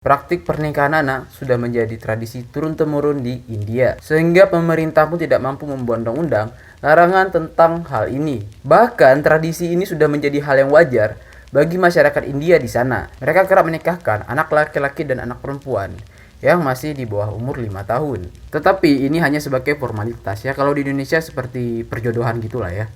Praktik pernikahan anak sudah menjadi tradisi turun-temurun di India, sehingga pemerintah pun tidak mampu membuat undang-undang larangan tentang hal ini. Bahkan tradisi ini sudah menjadi hal yang wajar bagi masyarakat India di sana. Mereka kerap menikahkan anak laki-laki dan anak perempuan yang masih di bawah umur 5 tahun. Tetapi ini hanya sebagai formalitas ya, kalau di Indonesia seperti perjodohan gitulah ya.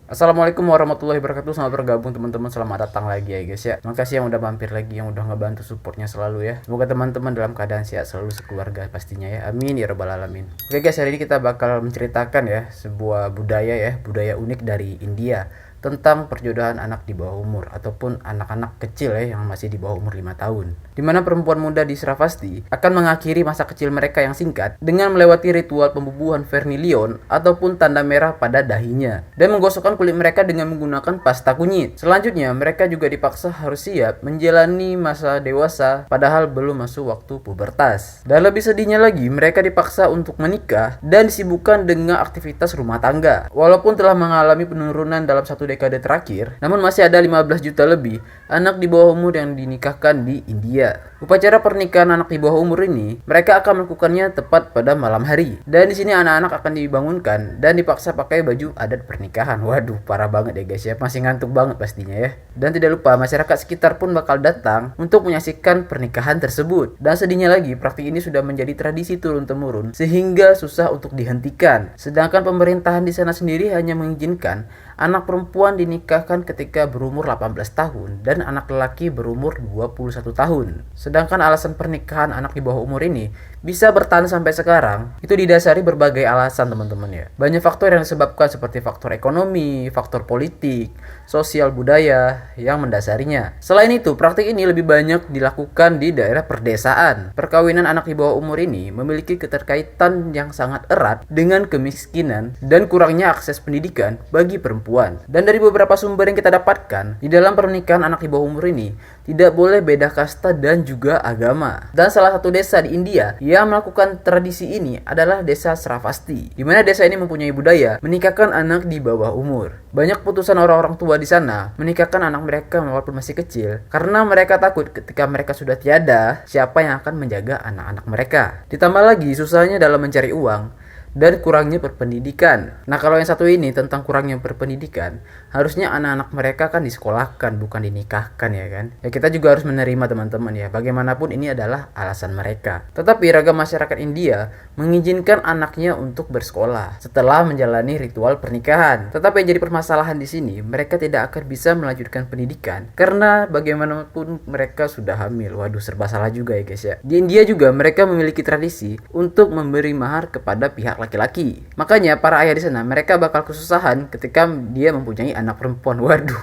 Assalamualaikum warahmatullahi wabarakatuh. Selamat bergabung teman-teman. Selamat datang lagi ya guys ya. Makasih yang udah mampir lagi, yang udah ngebantu supportnya selalu ya. Semoga teman-teman dalam keadaan sehat selalu sekeluarga pastinya ya. Amin ya rabbal alamin. Oke guys, hari ini kita bakal menceritakan ya sebuah budaya unik dari India tentang perjodohan anak di bawah umur ataupun anak-anak kecil ya yang masih di bawah umur 5 tahun. Di mana perempuan muda di Sravasti akan mengakhiri masa kecil mereka yang singkat dengan melewati ritual pembubuhan vernilion ataupun tanda merah pada dahinya dan menggosokkan kulit mereka dengan menggunakan pasta kunyit. Selanjutnya, mereka juga dipaksa harus siap menjalani masa dewasa padahal belum masuk waktu pubertas. Dan lebih sedihnya lagi, mereka dipaksa untuk menikah dan disibukkan dengan aktivitas rumah tangga. Walaupun telah mengalami penurunan dalam satu dekade terakhir, namun masih ada 15 juta lebih anak di bawah umur yang dinikahkan di India. Upacara pernikahan anak di bawah umur ini, mereka akan melakukannya tepat pada malam hari. Dan di sini anak-anak akan dibangunkan dan dipaksa pakai baju adat pernikahan. Waduh, parah banget ya guys ya, masih ngantuk banget pastinya ya. Dan tidak lupa masyarakat sekitar pun bakal datang untuk menyaksikan pernikahan tersebut. Dan sedihnya lagi, praktik ini sudah menjadi tradisi turun-temurun sehingga susah untuk dihentikan. Sedangkan pemerintahan di sana sendiri hanya mengizinkan anak perempuan dinikahkan ketika berumur 18 tahun dan anak lelaki berumur 21 tahun. Sedangkan alasan pernikahan anak di bawah umur ini bisa bertahan sampai sekarang itu didasari berbagai alasan teman-teman ya. Banyak faktor yang disebabkan seperti faktor ekonomi, faktor politik, sosial budaya yang mendasarinya. Selain itu, praktik ini lebih banyak dilakukan di daerah perdesaan. Perkawinan anak di bawah umur ini memiliki keterkaitan yang sangat erat dengan kemiskinan dan kurangnya akses pendidikan bagi perempuan. Dan dari beberapa sumber yang kita dapatkan, di dalam pernikahan anak di bawah umur ini tidak boleh beda kasta dan juga agama. Dan salah satu desa di India yang melakukan tradisi ini adalah desa Sravasti, di mana desa ini mempunyai budaya menikahkan anak di bawah umur. Banyak putusan orang-orang tua di sana menikahkan anak mereka walaupun masih kecil karena mereka takut ketika mereka sudah tiada, siapa yang akan menjaga anak-anak mereka. Ditambah lagi susahnya dalam mencari uang dan kurangnya berpendidikan. Nah, kalau yang satu ini tentang kurangnya berpendidikan, harusnya anak-anak mereka kan disekolahkan, bukan dinikahkan ya kan. Ya kita juga harus menerima teman-teman ya, bagaimanapun ini adalah alasan mereka. Tetapi ragam masyarakat India mengizinkan anaknya untuk bersekolah setelah menjalani ritual pernikahan. Tetapi yang jadi permasalahan di sini, mereka tidak akan bisa melanjutkan pendidikan karena bagaimanapun mereka sudah hamil. Waduh, serba salah juga ya guys ya. Di India juga mereka memiliki tradisi untuk memberi mahar kepada pihak laki-laki. Makanya para ayah di sana mereka bakal kesusahan ketika dia mempunyai anak perempuan. Waduh,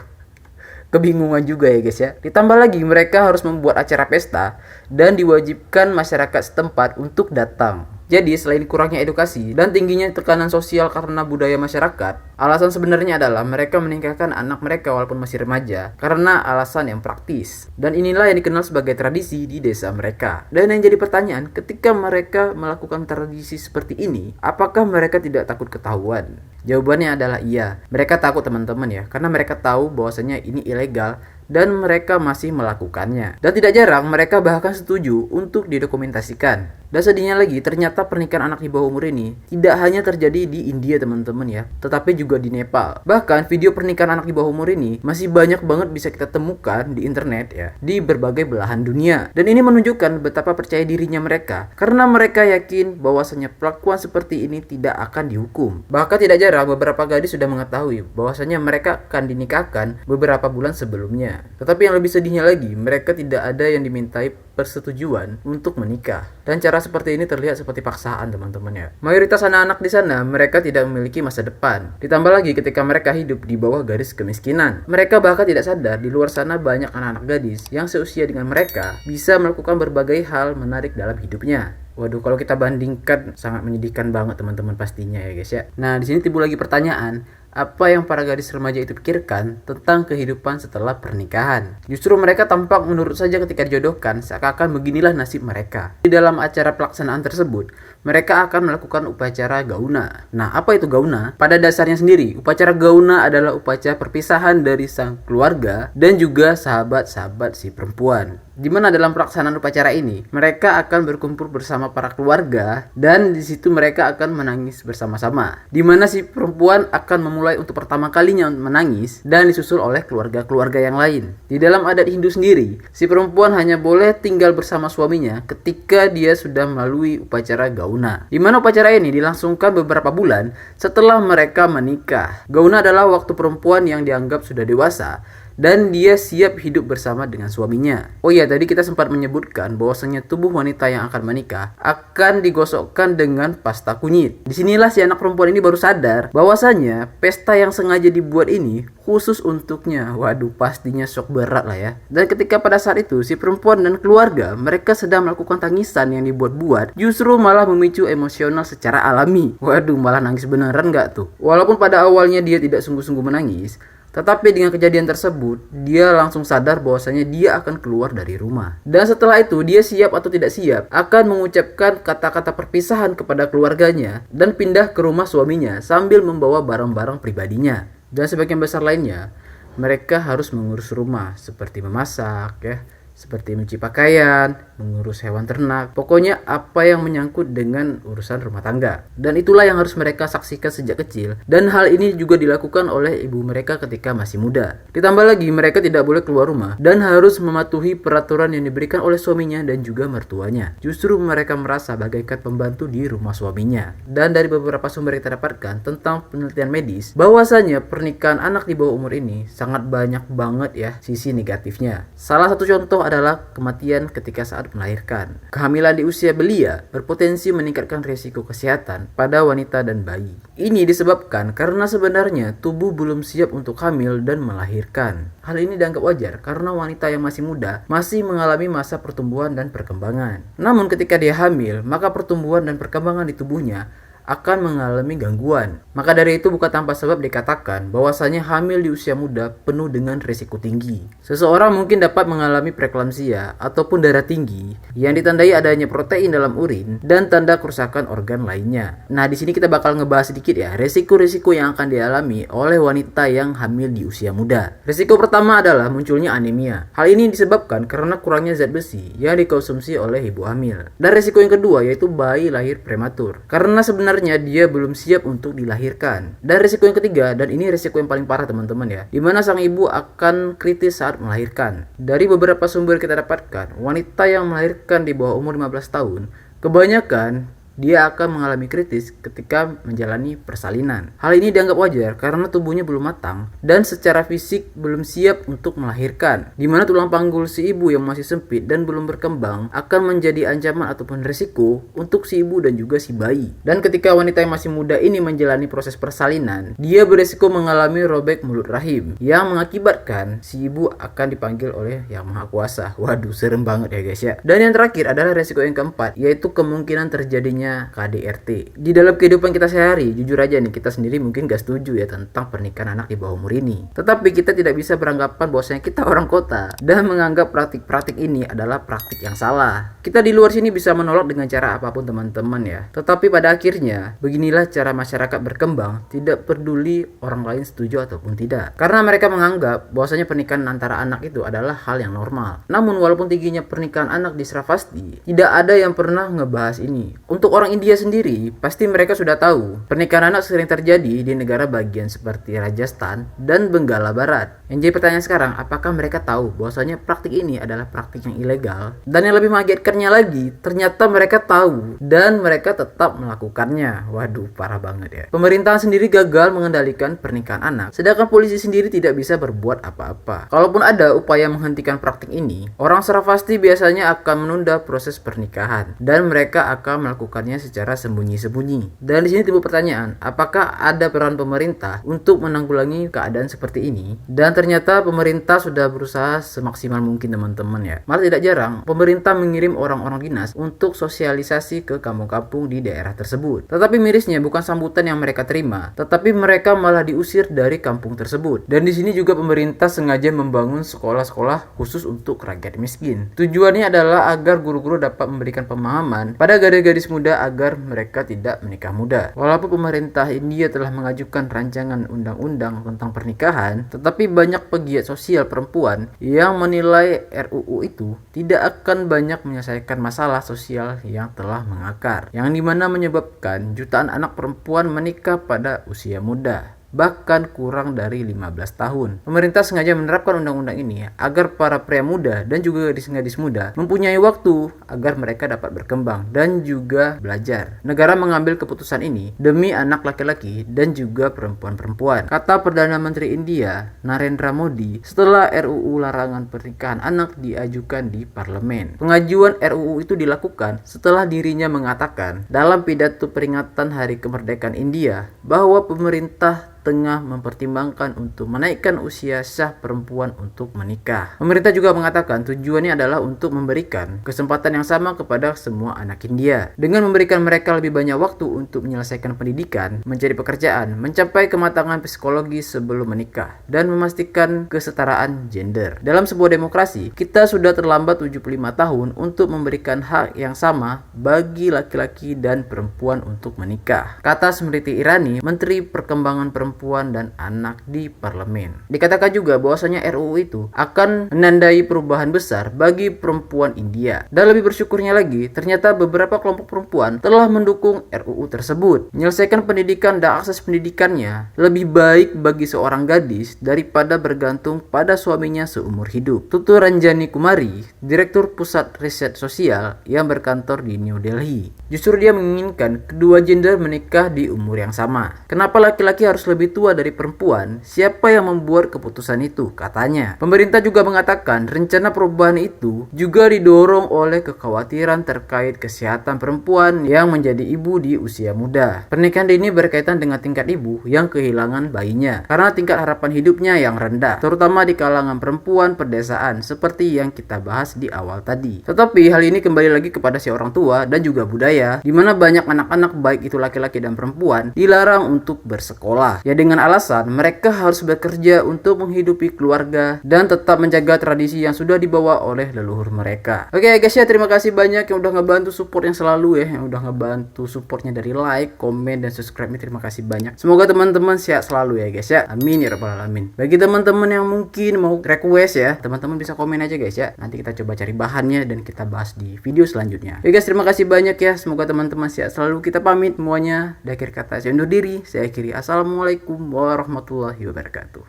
kebingungan juga ya guys ya. Ditambah lagi mereka harus membuat acara pesta dan diwajibkan masyarakat setempat untuk datang. Jadi selain kurangnya edukasi dan tingginya tekanan sosial karena budaya masyarakat, alasan sebenarnya adalah mereka menikahkan anak mereka walaupun masih remaja karena alasan yang praktis. Dan inilah yang dikenal sebagai tradisi di desa mereka. Dan yang jadi pertanyaan, ketika mereka melakukan tradisi seperti ini, apakah mereka tidak takut ketahuan? Jawabannya adalah iya. Mereka takut teman-teman ya, karena mereka tahu bahwasanya ini ilegal dan mereka masih melakukannya. Dan tidak jarang mereka bahkan setuju untuk didokumentasikan. Dan sedihnya lagi, ternyata pernikahan anak di bawah umur ini tidak hanya terjadi di India teman-teman ya, tetapi juga di Nepal. Bahkan video pernikahan anak di bawah umur ini masih banyak banget bisa kita temukan di internet ya, di berbagai belahan dunia. Dan ini menunjukkan betapa percaya dirinya mereka, karena mereka yakin bahwasanya perlakuan seperti ini tidak akan dihukum. Bahkan tidak jarang beberapa gadis sudah mengetahui bahwasanya mereka akan dinikahkan beberapa bulan sebelumnya. Tetapi yang lebih sedihnya lagi, mereka tidak ada yang dimintai persetujuan untuk menikah. Dan cara seperti ini terlihat seperti paksaan teman-teman ya. Mayoritas anak-anak di sana mereka tidak memiliki masa depan. Ditambah lagi ketika mereka hidup di bawah garis kemiskinan. Mereka bahkan tidak sadar di luar sana banyak anak-anak gadis yang seusia dengan mereka bisa melakukan berbagai hal menarik dalam hidupnya. Waduh, kalau kita bandingkan sangat menyedihkan banget teman-teman pastinya ya guys ya. Nah, di sini timbul lagi pertanyaan, apa yang para gadis remaja itu pikirkan tentang kehidupan setelah pernikahan? Justru mereka tampak menurut saja ketika dijodohkan seakan-akan beginilah nasib mereka. Di dalam acara pelaksanaan tersebut, mereka akan melakukan upacara gauna. Nah, apa itu gauna? Pada dasarnya sendiri, upacara gauna adalah upacara perpisahan dari sang keluarga dan juga sahabat-sahabat si perempuan. Di mana dalam pelaksanaan upacara ini, mereka akan berkumpul bersama para keluarga dan di situ mereka akan menangis bersama-sama. Di mana si perempuan akan memulai untuk pertama kalinya menangis dan disusul oleh keluarga-keluarga yang lain. Di dalam adat Hindu sendiri, si perempuan hanya boleh tinggal bersama suaminya ketika dia sudah melalui upacara gauna. Di mana upacara ini dilangsungkan beberapa bulan setelah mereka menikah. Gauna adalah waktu perempuan yang dianggap sudah dewasa dan dia siap hidup bersama dengan suaminya. Oh iya, tadi kita sempat menyebutkan bahwasanya tubuh wanita yang akan menikah akan digosokkan dengan pasta kunyit. Disinilah si anak perempuan ini baru sadar bahwasanya pesta yang sengaja dibuat ini khusus untuknya. Waduh, pastinya shock berat lah ya. Dan ketika pada saat itu si perempuan dan keluarga mereka sedang melakukan tangisan yang dibuat-buat, justru malah memicu emosional secara alami. Waduh, malah nangis beneran gak tuh? Walaupun pada awalnya dia tidak sungguh-sungguh menangis, tetapi dengan kejadian tersebut, dia langsung sadar bahwasanya dia akan keluar dari rumah. Dan setelah itu, dia siap atau tidak siap akan mengucapkan kata-kata perpisahan kepada keluarganya dan pindah ke rumah suaminya sambil membawa barang-barang pribadinya. Dan sebagian besar lainnya, mereka harus mengurus rumah seperti memasak, seperti mencuci pakaian, mengurus hewan ternak, pokoknya apa yang menyangkut dengan urusan rumah tangga. Dan itulah yang harus mereka saksikan sejak kecil, dan hal ini juga dilakukan oleh ibu mereka ketika masih muda. Ditambah lagi mereka tidak boleh keluar rumah dan harus mematuhi peraturan yang diberikan oleh suaminya dan juga mertuanya. Justru mereka merasa bagaikan pembantu di rumah suaminya. Dan dari beberapa sumber yang kita dapatkan tentang penelitian medis, bahwasanya pernikahan anak di bawah umur ini sangat banyak banget ya sisi negatifnya. Salah satu contoh adalah kematian ketika saat melahirkan. Kehamilan di usia belia berpotensi meningkatkan risiko kesehatan pada wanita dan bayi. Ini disebabkan karena sebenarnya tubuh belum siap untuk hamil dan melahirkan. Hal ini dianggap wajar karena wanita yang masih muda masih mengalami masa pertumbuhan dan perkembangan. Namun ketika dia hamil, maka pertumbuhan dan perkembangan di tubuhnya akan mengalami gangguan. Maka dari itu bukan tanpa sebab dikatakan bahwasanya hamil di usia muda penuh dengan risiko tinggi. Seseorang mungkin dapat mengalami preeklamsia ataupun darah tinggi yang ditandai adanya protein dalam urin dan tanda kerusakan organ lainnya. Nah, di sini kita bakal ngebahas sedikit ya risiko-risiko yang akan dialami oleh wanita yang hamil di usia muda. Risiko pertama adalah munculnya anemia. Hal ini disebabkan karena kurangnya zat besi yang dikonsumsi oleh ibu hamil. Dan risiko yang kedua yaitu bayi lahir prematur. Karena sebenarnya dia belum siap untuk dilahirkan. Dan risiko yang ketiga, dan ini risiko yang paling parah teman-teman ya, dimana sang ibu akan kritis saat melahirkan. Dari beberapa sumber kita dapatkan, wanita yang melahirkan di bawah umur 15 tahun, kebanyakan dia akan mengalami kritis ketika menjalani persalinan. Hal ini dianggap wajar karena tubuhnya belum matang dan secara fisik belum siap untuk melahirkan. Di mana tulang panggul si ibu yang masih sempit dan belum berkembang akan menjadi ancaman ataupun risiko untuk si ibu dan juga si bayi. Dan ketika wanita yang masih muda ini menjalani proses persalinan, dia berisiko mengalami robek mulut rahim yang mengakibatkan si ibu akan dipanggil oleh Yang Maha Kuasa. Waduh, serem banget ya guys ya. Dan yang terakhir adalah risiko yang keempat, yaitu kemungkinan terjadinya KDRT. Di dalam kehidupan kita sehari, jujur aja nih, kita sendiri mungkin gak setuju ya tentang pernikahan anak di bawah umur ini. Tetapi kita tidak bisa beranggapan bahwasanya kita orang kota dan menganggap praktik-praktik ini adalah praktik yang salah. Kita di luar sini bisa menolak dengan cara apapun teman-teman ya. Tetapi pada akhirnya, beginilah cara masyarakat berkembang, tidak peduli orang lain setuju ataupun tidak. Karena mereka menganggap bahwasanya pernikahan antara anak itu adalah hal yang normal. Namun walaupun tingginya pernikahan anak di Sravasti, tidak ada yang pernah ngebahas ini. Untuk orang India sendiri, pasti mereka sudah tahu pernikahan anak sering terjadi di negara bagian seperti Rajasthan dan Benggala Barat. Yang jadi pertanyaan sekarang, apakah mereka tahu bahwasanya praktik ini adalah praktik yang ilegal? Dan yang lebih mengagetkannya lagi, ternyata mereka tahu dan mereka tetap melakukannya. Waduh, parah banget ya. Pemerintahan sendiri gagal mengendalikan pernikahan anak, sedangkan polisi sendiri tidak bisa berbuat apa-apa. Kalaupun ada upaya menghentikan praktik ini, orang Sravasti biasanya akan menunda proses pernikahan dan mereka akan melakukannya secara sembunyi-sembunyi. Dan di sini timbul pertanyaan, apakah ada peran pemerintah untuk menanggulangi keadaan seperti ini? Dan Dan ternyata pemerintah sudah berusaha semaksimal mungkin teman-teman ya. Malah tidak jarang pemerintah mengirim orang-orang dinas untuk sosialisasi ke kampung-kampung di daerah tersebut. Tetapi mirisnya bukan sambutan yang mereka terima, tetapi mereka malah diusir dari kampung tersebut. Dan di sini juga pemerintah sengaja membangun sekolah-sekolah khusus untuk rakyat miskin. Tujuannya adalah agar guru-guru dapat memberikan pemahaman pada gadis-gadis muda agar mereka tidak menikah muda. Walaupun pemerintah India telah mengajukan rancangan undang-undang tentang pernikahan, tetapi banyak pegiat sosial perempuan yang menilai RUU itu tidak akan banyak menyelesaikan masalah sosial yang telah mengakar, yang dimana menyebabkan jutaan anak perempuan menikah pada usia muda, bahkan kurang dari 15 tahun. Pemerintah sengaja menerapkan undang-undang ini agar para pria muda dan juga gadis-gadis muda mempunyai waktu agar mereka dapat berkembang dan juga belajar. Negara mengambil keputusan ini demi anak laki-laki dan juga perempuan-perempuan, kata Perdana Menteri India Narendra Modi setelah RUU larangan pernikahan anak diajukan di parlemen. Pengajuan RUU itu dilakukan setelah dirinya mengatakan dalam pidato peringatan Hari Kemerdekaan India bahwa pemerintah tengah mempertimbangkan untuk menaikkan usia sah perempuan untuk menikah. Pemerintah juga mengatakan tujuannya adalah untuk memberikan kesempatan yang sama kepada semua anak India dengan memberikan mereka lebih banyak waktu untuk menyelesaikan pendidikan, mencari pekerjaan, mencapai kematangan psikologis sebelum menikah, dan memastikan kesetaraan gender. Dalam sebuah demokrasi, kita sudah terlambat 75 tahun untuk memberikan hak yang sama bagi laki-laki dan perempuan untuk menikah, kata Smriti Irani, Menteri Perkembangan Perempuan dan anak di parlemen. Dikatakan juga bahwasanya RUU itu akan menandai perubahan besar bagi perempuan India. Dan lebih bersyukurnya lagi, ternyata beberapa kelompok perempuan telah mendukung RUU tersebut. Menyelesaikan pendidikan dan akses pendidikannya lebih baik bagi seorang gadis daripada bergantung pada suaminya seumur hidup. Tutur Ranjani Kumari, Direktur Pusat Riset Sosial yang berkantor di New Delhi, justru dia menginginkan kedua gender menikah di umur yang sama. Kenapa laki-laki harus lebih tua dari perempuan? Siapa yang membuat keputusan itu? Katanya. Pemerintah juga mengatakan rencana perubahan itu juga didorong oleh kekhawatiran terkait kesehatan perempuan yang menjadi ibu di usia muda. Pernikahan dini berkaitan dengan tingkat ibu yang kehilangan bayinya karena tingkat harapan hidupnya yang rendah, terutama di kalangan perempuan pedesaan seperti yang kita bahas di awal tadi. Tetapi hal ini kembali lagi kepada si orang tua dan juga budaya, di mana banyak anak-anak baik itu laki-laki dan perempuan dilarang untuk bersekolah. Ya dengan alasan mereka harus bekerja untuk menghidupi keluarga dan tetap menjaga tradisi yang sudah dibawa oleh leluhur mereka. Oke guys ya, terima kasih banyak yang udah ngebantu support yang selalu ya, yang udah ngebantu supportnya dari like, komen, dan subscribe. Terima kasih banyak. Semoga teman-teman sehat selalu ya guys ya. Amin ya rabbal alamin. Bagi teman-teman yang mungkin mau request ya, teman-teman bisa komen aja guys ya. Nanti kita coba cari bahannya dan kita bahas di video selanjutnya. Oke guys, terima kasih banyak ya. Semoga teman-teman sehat selalu. Kita pamit semuanya. Di akhir kata saya undur diri. Saya akhiri. Assalamualaikum warahmatullahi wabarakatuh.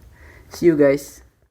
See you guys.